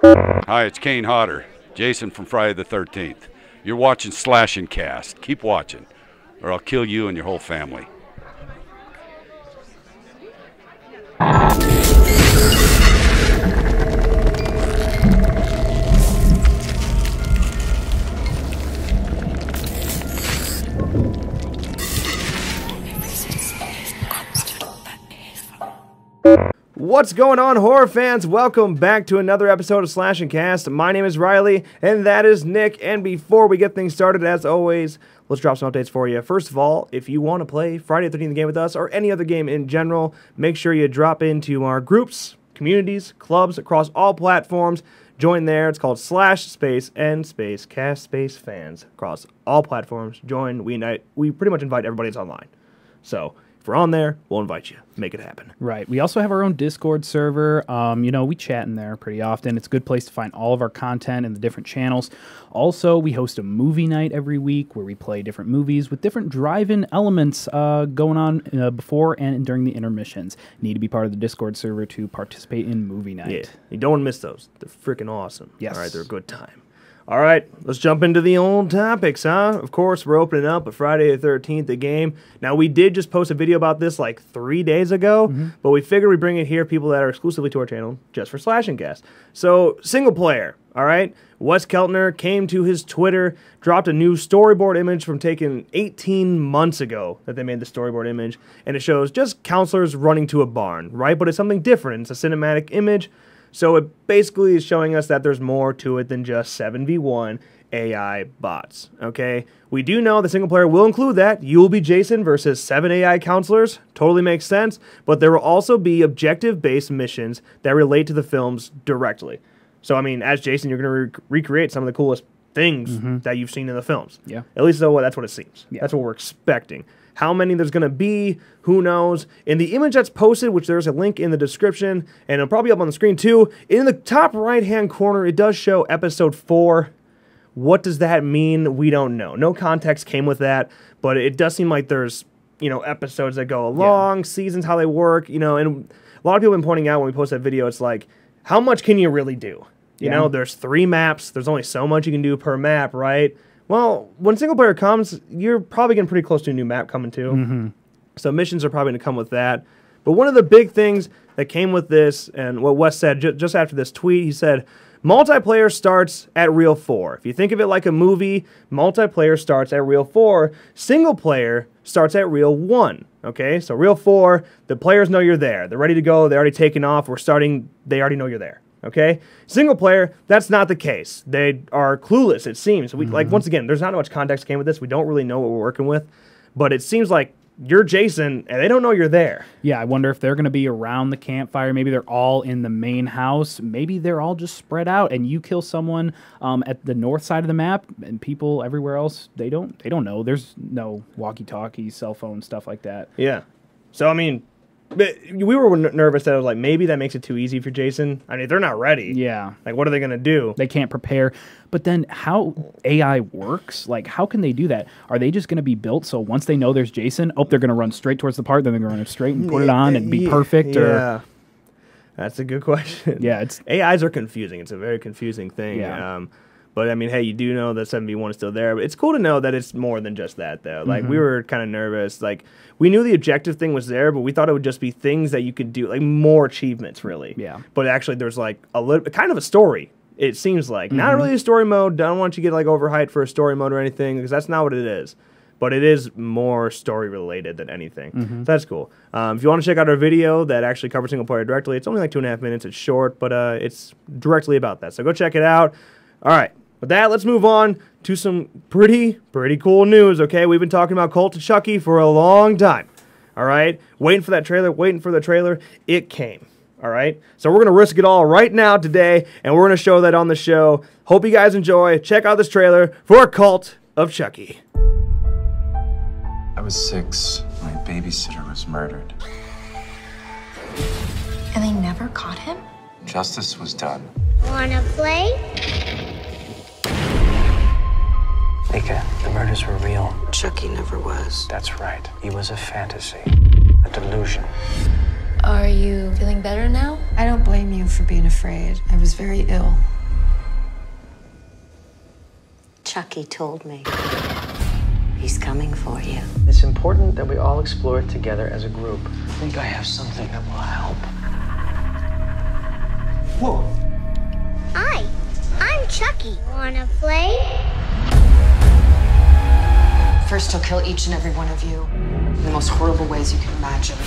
Hi, it's Kane Hodder, Jason from Friday the 13th. You're watching Slash and Cast. Keep watching, or I'll kill you and your whole family. What's going on, horror fans? Welcome back to another episode of Slash and Cast. My name is Riley, and that is Nick. And before we get things started, as always, let's drop some updates for you. First of all, if you want to play Friday the 13th game with us, or any other game in general, make sure you drop into our groups, communities, clubs across all platforms. Join there. It's called Slash Space N Space Cast Space Fans across all platforms. Join. We pretty much invite everybody that's online. So if we're on there, we'll invite you. Make it happen. Right. We also have our own Discord server. We chat in there pretty often. It's a good place to find all of our content and the different channels. Also, we host a movie night every week where we play different movies with different drive-in elements going on before and during the intermissions. You need to be part of the Discord server to participate in movie night. Yeah, you don't want to miss those. They're freaking awesome. Yes. All right, they're a good time. All right, let's jump into the old topics, huh? Of course, we're opening up a Friday the 13th, the game. Now, we did just post a video about this like 3 days ago, but we figured we'd bring it here, people that are exclusively to our channel, just for Slash and Cast. So, single player, all right? Wes Keltner came to his Twitter, dropped a new storyboard image from taken 18 months ago that they made the storyboard image, and it shows just counselors running to a barn, right? But it's something different. It's a cinematic image. So it basically is showing us that there's more to it than just 7v1 AI bots, okay? We do know the single player will include that. You will be Jason versus 7 AI counselors. Totally makes sense. But there will also be objective-based missions that relate to the films directly. So, I mean, as Jason, you're going to recreate some of the coolest things that you've seen in the films. Yeah. At least that's what it seems. Yeah. That's what we're expecting. How many there's going to be, who knows. In the image that's posted, which there's a link in the description, and it'll probably up on the screen too, in the top right-hand corner, it does show episode 4. What does that mean? We don't know. No context came with that, but it does seem like there's, episodes that go along, seasons, how they work, and a lot of people have been pointing out when we post that video, it's like, how much can you really do? You know, there's 3 maps, there's only so much you can do per map, right? Well, when single player comes, you're probably getting pretty close to a new map coming too. So missions are probably going to come with that. But one of the big things that came with this, and what Wes said just after this tweet, he said, multiplayer starts at Reel 4. If you think of it like a movie, multiplayer starts at Reel 4. Single player starts at Reel 1. Okay, so Reel 4, the players know you're there. They're ready to go. They're already taken off. We're starting. They already know you're there. Okay, single player, that's not the case. They are clueless, it seems. Once again, there's not much context came with this. We don't really know what we're working with, but it seems like you're Jason, and they don't know you're there. Yeah, I wonder if they're going to be around the campfire. Maybe they're all in the main house. Maybe they're all just spread out, and you kill someone at the north side of the map, and people everywhere else, they don't know. There's no walkie-talkie, cell phone, stuff like that. Yeah. So, I mean, we were nervous that it was like, maybe that makes it too easy for Jason. I mean, they're not ready. Yeah. Like, what are they going to do? They can't prepare. But then how AI works, like, how can they do that? Are they just going to be built so once they know there's Jason, they're going to run straight towards the part, then they're going to run straight and put it on and be perfect? Yeah. That's a good question. Yeah. AIs are confusing. It's a very confusing thing. Yeah. But, I mean, hey, you do know that 7v1 is still there. But it's cool to know that it's more than just that, though. Like, we were kind of nervous. Like, we knew the objective thing was there, but we thought it would just be things that you could do, like more achievements, really. Yeah. But actually, there's, like, kind of a story, it seems like. Not really a story mode. Don't want you to get, like, overhyped for a story mode or anything, because that's not what it is. But it is more story-related than anything. So that's cool. If you want to check out our video that actually covers single player directly, it's only like 2.5 minutes. It's short, but it's directly about that. So go check it out. All right. With that, let's move on to some pretty cool news, okay? We've been talking about Cult of Chucky for a long time, all right? Waiting for that trailer, waiting for the trailer. It came, all right? So we're going to risk it all right now today, and we're going to show that on the show. Hope you guys enjoy. Check out this trailer for Cult of Chucky. I was 6. My babysitter was murdered. And they never caught him? Justice was done. Wanna play? Mika, the murders were real. Chucky never was. That's right. He was a fantasy, a delusion. Are you feeling better now? I don't blame you for being afraid. I was very ill. Chucky told me. He's coming for you. It's important that we all explore it together as a group. I think I have something that will help. Whoa. Hi, I'm Chucky. Wanna play? First, he'll kill each and every one of you in the most horrible ways you can imagine.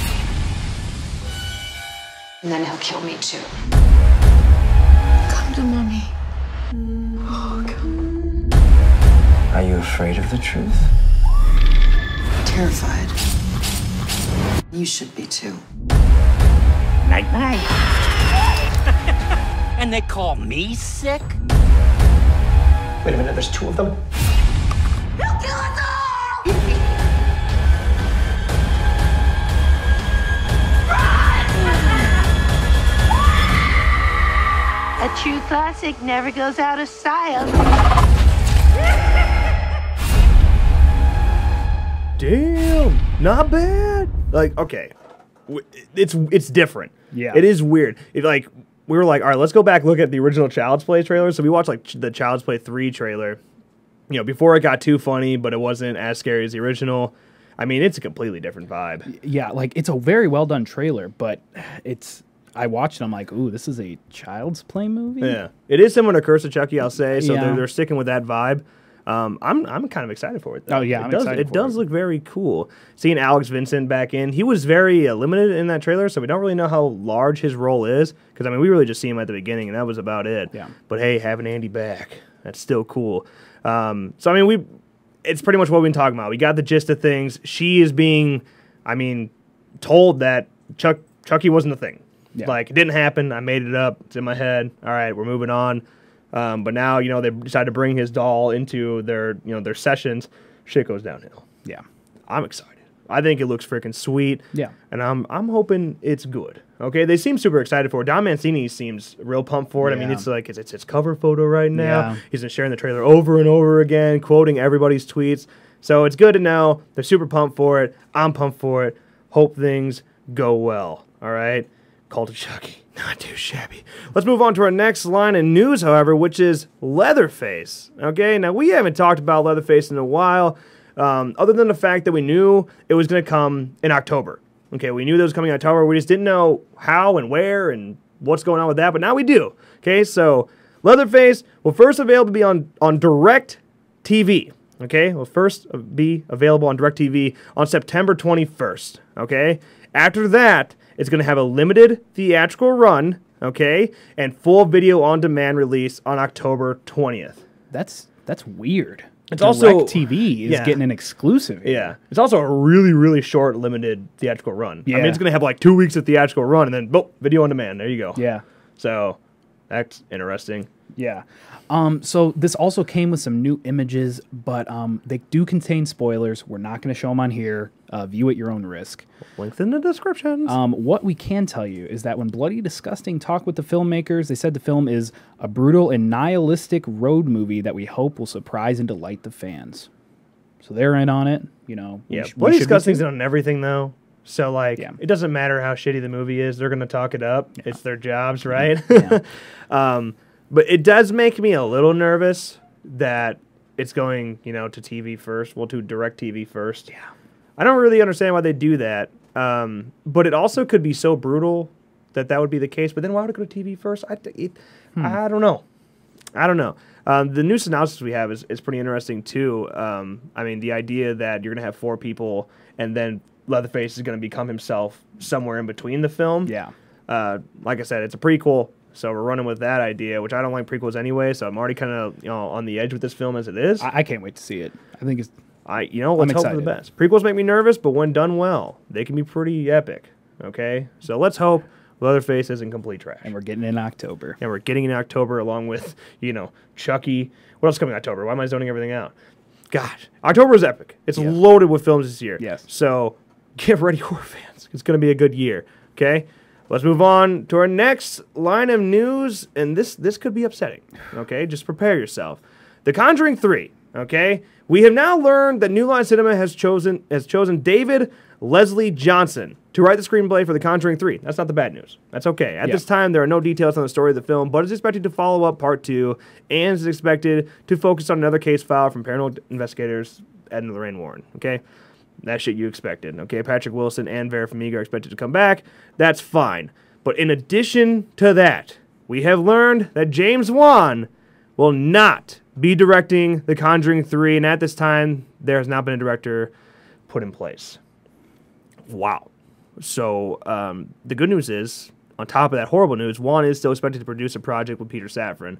And then he'll kill me too. Come to mommy. Oh, come. Are you afraid of the truth? Terrified. You should be too. Night night. And they call me sick? Wait a minute, there's two of them? He'll kill us all! A true classic never goes out of style. Damn, not bad. Like, okay, it's different. Yeah. It is weird. We were like, all right, let's go back, look at the original Child's Play trailer. So we watched like the Child's Play 3 trailer, before it got too funny, but it wasn't as scary as the original. I mean, it's a completely different vibe. Yeah, like it's a very well done trailer, but I watched it, I'm like, ooh, this is a Child's Play movie? Yeah. It is similar to Curse of Chucky, I'll say, so Yeah. they're sticking with that vibe. I'm kind of excited for it, though. Oh, yeah, It does look very cool. Seeing Alex Vincent back in, he was very limited in that trailer, so we don't really know how large his role is, because, I mean, we really just see him at the beginning, and that was about it. Yeah. But, hey, having Andy back, that's still cool. So, I mean, it's pretty much what we've been talking about. We got the gist of things. She is being, told that Chucky wasn't a thing. Yeah. Like, it didn't happen. I made it up. It's in my head. All right, we're moving on. But now, they decide to bring his doll into their sessions. Shit goes downhill. Yeah. I'm excited. I think it looks freaking sweet. Yeah. And I'm hoping it's good. Okay, they seem super excited for it. Don Mancini seems real pumped for it. I mean, Yeah. it's like it's his cover photo right now. Yeah. He's been sharing the trailer over and over again, quoting everybody's tweets. So it's good to know they're super pumped for it. I'm pumped for it. Hope things go well. All right. Cult of Chucky. Not too shabby. Let's move on to our next line of news, however, which is Leatherface. Okay, now we haven't talked about Leatherface in a while, other than the fact that we knew it was going to come in October. Okay, we knew that it was coming in October. We just didn't know how and where and what's going on with that, but now we do. Okay, so Leatherface will first available to be on Direct TV. Okay, will first be available on Direct TV on September 21st. Okay, after that, it's going to have a limited theatrical run, okay, and full video on demand release on October 20th. That's weird. It's also TV is getting an exclusive here. Yeah. It's also a really, really short, limited theatrical run. Yeah. I mean, it's going to have like 2 weeks of theatrical run, and then, boom, video on demand. There you go. Yeah. So, that's interesting. Yeah. So this also came with some new images, but they do contain spoilers. We're not going to show them on here. View at your own risk. Links in the descriptions. What we can tell you is that when Bloody Disgusting talked with the filmmakers, they said the film is a brutal and nihilistic road movie that we hope will surprise and delight the fans. So they're in on it. Yeah, Bloody Disgusting's in on everything, though. So, it doesn't matter how shitty the movie is. They're going to talk it up. Yeah. It's their jobs, right? Yeah. But it does make me a little nervous that it's going, to TV first. Well, to Direct TV first. Yeah. I don't really understand why they do that. But it also could be so brutal that would be the case. But then why would it go to TV first? I don't know. The new synopsis we have is pretty interesting, too. The idea that you're going to have 4 people and then Leatherface is going to become himself somewhere in between the film. Yeah. Like I said, it's a prequel. So we're running with that idea, which I don't like prequels anyway. So I'm already kind of on the edge with this film as it is. I can't wait to see it. I think it's. Let's hope for the best. Prequels make me nervous, but when done well, they can be pretty epic. Okay, so let's hope Leatherface isn't complete trash. And we're getting in October. And we're getting in October along with Chucky. What else is coming in October? Why am I zoning everything out? Gosh, October is epic. It's loaded with films this year. Yes. So get ready, horror fans. It's going to be a good year. Okay. Let's move on to our next line of news, and this could be upsetting, okay? Just prepare yourself. The Conjuring 3, okay? We have now learned that New Line Cinema has chosen David Leslie Johnson to write the screenplay for The Conjuring 3. That's not the bad news. That's okay. At this time, there are no details on the story of the film, but it's expected to follow up part 2 and is expected to focus on another case file from paranormal investigators Ed and Lorraine Warren. Okay? That shit you expected. Okay? Patrick Wilson and Vera Farmiga are expected to come back. That's fine. But in addition to that, we have learned that James Wan will not be directing The Conjuring 3, and at this time, there has not been a director put in place. Wow. So the good news is, on top of that horrible news, Wan is still expected to produce a project with Peter Safran.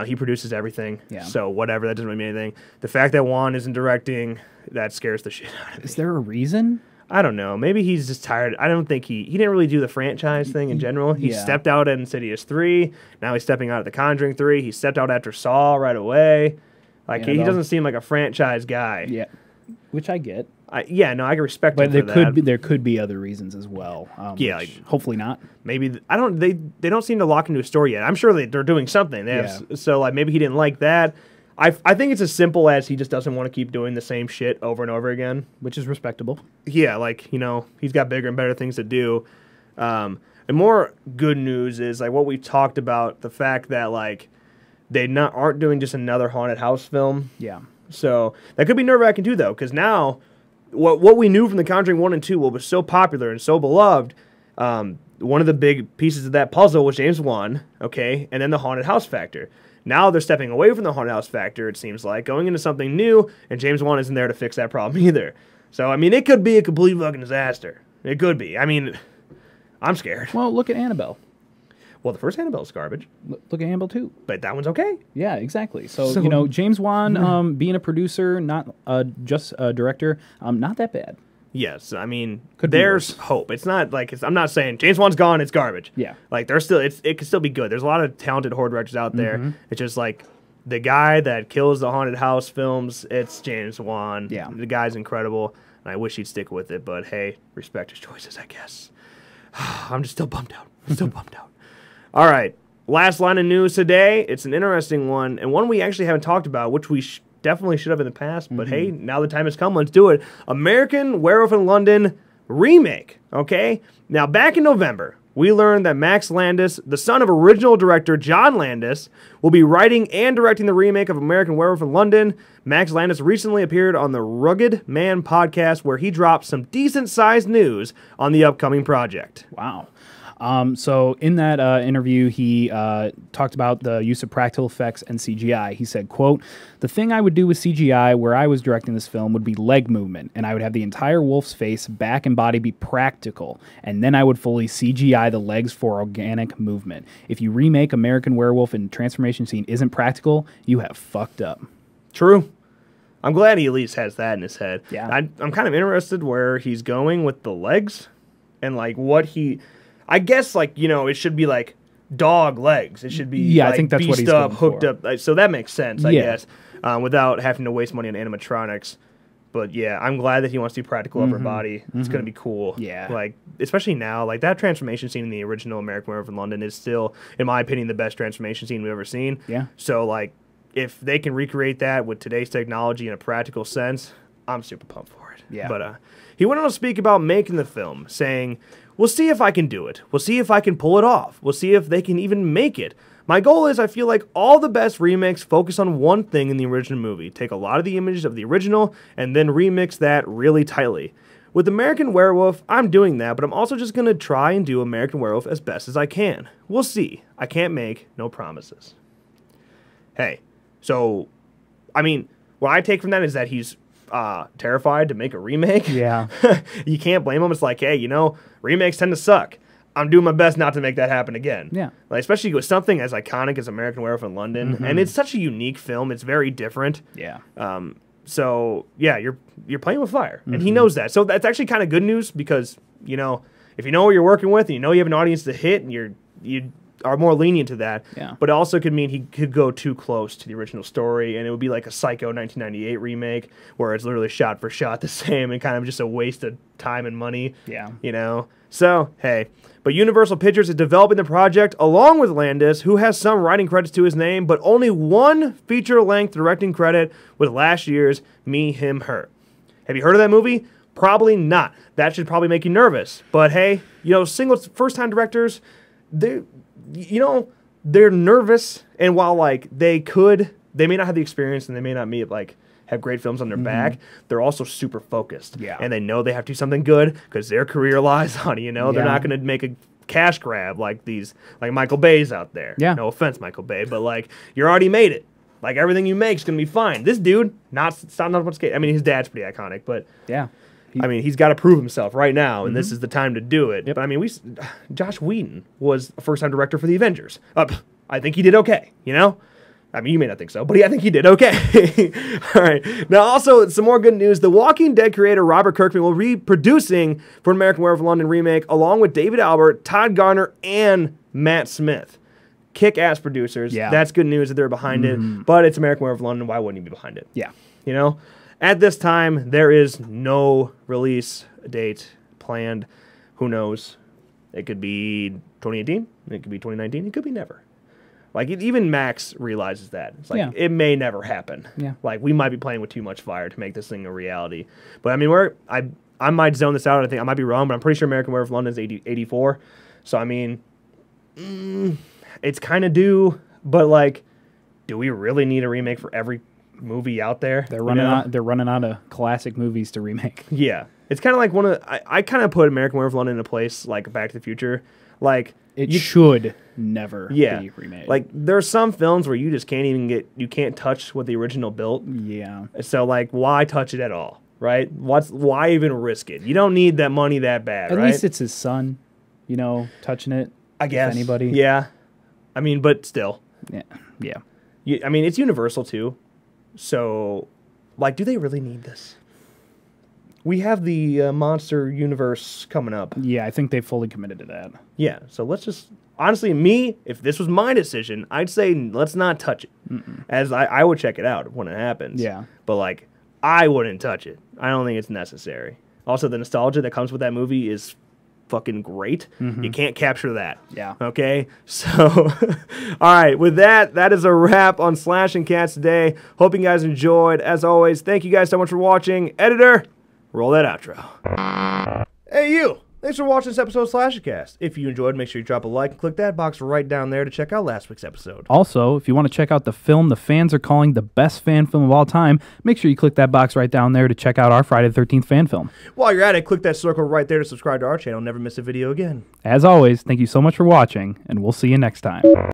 He produces everything, so whatever, that doesn't really mean anything. The fact that Wan isn't directing, that scares the shit out of me. Is there a reason? I don't know. Maybe he's just tired. I don't think he didn't really do the franchise thing in general. He stepped out at Insidious 3. Now he's stepping out at The Conjuring 3. He stepped out after Saw right away. Like, he doesn't seem like a franchise guy. Yeah, which I get. I can respect him for But there could be other reasons as well. Hopefully not. Maybe they don't seem to lock into a story yet. I'm sure they're doing something. So like maybe he didn't like that. I think it's as simple as he just doesn't want to keep doing the same shit over and over again, which is respectable. Yeah, like, he's got bigger and better things to do. And more good news is like what we talked about, the fact that like they aren't doing just another haunted house film. Yeah. So that could be nerve-wracking too, though, because now what we knew from The Conjuring 1 and 2 was so popular and so beloved. One of the big pieces of that puzzle was James Wan, okay, and then the haunted house factor. Now they're stepping away from the haunted house factor, it seems like, going into something new, and James Wan isn't there to fix that problem either. So, I mean, it could be a complete fucking disaster. It could be. I mean, I'm scared. Well, look at Annabelle. Well, the first Annabelle's garbage. Look at Annabelle 2. But that one's okay. Yeah, exactly. So James Wan being a producer, not just a director, not that bad. Yes, I mean, there's hope. It's not like I'm not saying James Wan's gone, it's garbage. Yeah. Like, there's still, it can still be good. There's a lot of talented horror directors out there. It's just like the guy that kills the haunted house films, it's James Wan. Yeah. The guy's incredible, and I wish he'd stick with it, but hey, respect his choices, I guess. I'm just still bummed out. All right, last line of news today. It's an interesting one, and one we actually haven't talked about, which we definitely should have in the past, but hey, now the time has come. Let's do it. American Werewolf in London remake, okay? Now, back in November, we learned that Max Landis, the son of original director John Landis, will be writing and directing the remake of American Werewolf in London. Max Landis recently appeared on the Rugged Man podcast, where he dropped some decent-sized news on the upcoming project. Wow. So in that interview, he talked about the use of practical effects and CGI. He said, quote, "The thing I would do with CGI where I was directing this film would be leg movement, and I would have the entire wolf's face, back, and body be practical, and then I would fully CGI the legs for organic movement. If you remake American Werewolf and transformation scene isn't practical, you have fucked up." True. I'm glad he at least has that in his head. Yeah. I'm kind of interested where he's going with the legs and like what he... I guess, like, it should be, like, dog legs. It should be, I think that's what he's up, going hooked for. up. So that makes sense, I guess, without having to waste money on animatronics. But, yeah, I'm glad that he wants to do practical upper body. It's going to be cool. Yeah. Like, especially now, like, that transformation scene in the original American Werewolf in London is still, in my opinion, the best transformation scene we've ever seen. Yeah. So, like, if they can recreate that with today's technology in a practical sense, I'm super pumped for it. Yeah. But he went on to speak about making the film, saying... "We'll see if I can do it. We'll see if I can pull it off. We'll see if they can even make it. My goal is I feel like all the best remakes focus on one thing in the original movie. Take a lot of the images of the original and then remix that really tightly. With American Werewolf, I'm doing that, but I'm also just going to try and do American Werewolf as best as I can. We'll see. I can't make no promises." Hey, so, I mean, what I take from that is that he's terrified to make a remake. Yeah. You can't blame him. It's like, hey, remakes tend to suck. I'm doing my best not to make that happen again. Yeah. Like, especially with something as iconic as American Werewolf in London. And it's such a unique film. It's very different. Yeah. So, yeah, you're playing with fire. And he knows that. So that's actually kind of good news because, if you know what you're working with and you have an audience to hit and you are more lenient to that. Yeah. But it also could mean he could go too close to the original story, and it would be like a Psycho 1998 remake where it's literally shot for shot the same and kind of just a waste of time and money. Yeah. So, hey. But Universal Pictures is developing the project along with Landis, who has some writing credits to his name, but only one feature-length directing credit with last year's Me, Him, Her. Have you heard of that movie? Probably not. That should probably make you nervous. But hey, you know, first-time directors, they're nervous, and while like they may not have the experience and they may not have great films on their back, they're also super focused. Yeah. And they know they have to do something good because their career lies on it, you know? They're not going to make a cash grab like Michael Bay's out there. Yeah. No offense, Michael Bay, but like, you already made it. Like, everything you make is going to be fine. This dude, not much skate. I mean, his dad's pretty iconic, but Yeah. he's got to prove himself right now, and this is the time to do it. Yep. But I mean, Josh Whedon was a first-time director for the Avengers. I think he did okay, you know? I mean, you may not think so, but I think he did okay. All right. Now, also, some more good news. The Walking Dead creator Robert Kirkman will be producing for an American Werewolf London remake, along with David Albert, Todd Garner, and Matt Smith. Kick-ass producers. Yeah. That's good news that they're behind it, but it's American Werewolf London. Why wouldn't you be behind it? Yeah. You know? At this time, there is no release date planned. Who knows? It could be 2018. It could be 2019. It could be never. Like, even Max realizes that. It's like, it may never happen. Yeah. Like, we might be playing with too much fire to make this thing a reality. But, I mean, I might zone this out. I think I might be wrong, but I'm pretty sure American Werewolf London is 84. So, I mean, it's kind of due. But, like, do we really need a remake for every movie out there? They're running out of classic movies to remake. Yeah. It's kind of like I kind of put American Werewolf London in a place like Back to the Future. Like, It should never be remade. Like, there's some films where you just can't even you can't touch what the original built. Yeah. So, like, why touch it at all, right? Why even risk it? You don't need that money that bad, right? At least it's his son, you know, touching it. I guess. If anybody. Yeah. I mean, but still. Yeah. Yeah. I mean, it's Universal, too. So, like, do they really need this? We have the Monster Universe coming up. Yeah, I think they fully committed to that. Yeah, so let's just... Honestly, if this was my decision, I'd say let's not touch it. As I would check it out when it happens. Yeah. But, like, I wouldn't touch it. I don't think it's necessary. Also, the nostalgia that comes with that movie is fucking great. You can't capture that. Yeah. Okay? So, all right. With that is a wrap on Slashing Cats today. Hope you guys enjoyed. As always, thank you guys so much for watching. Editor, roll that outro. Hey, you. Thanks for watching this episode of Slashing Cast. If you enjoyed, make sure you drop a like and click that box right down there to check out last week's episode. Also, if you want to check out the film the fans are calling the best fan film of all time, make sure you click that box right down there to check out our Friday the 13th fan film. While you're at it, click that circle right there to subscribe to our channel. Never miss a video again. As always, thank you so much for watching, and we'll see you next time.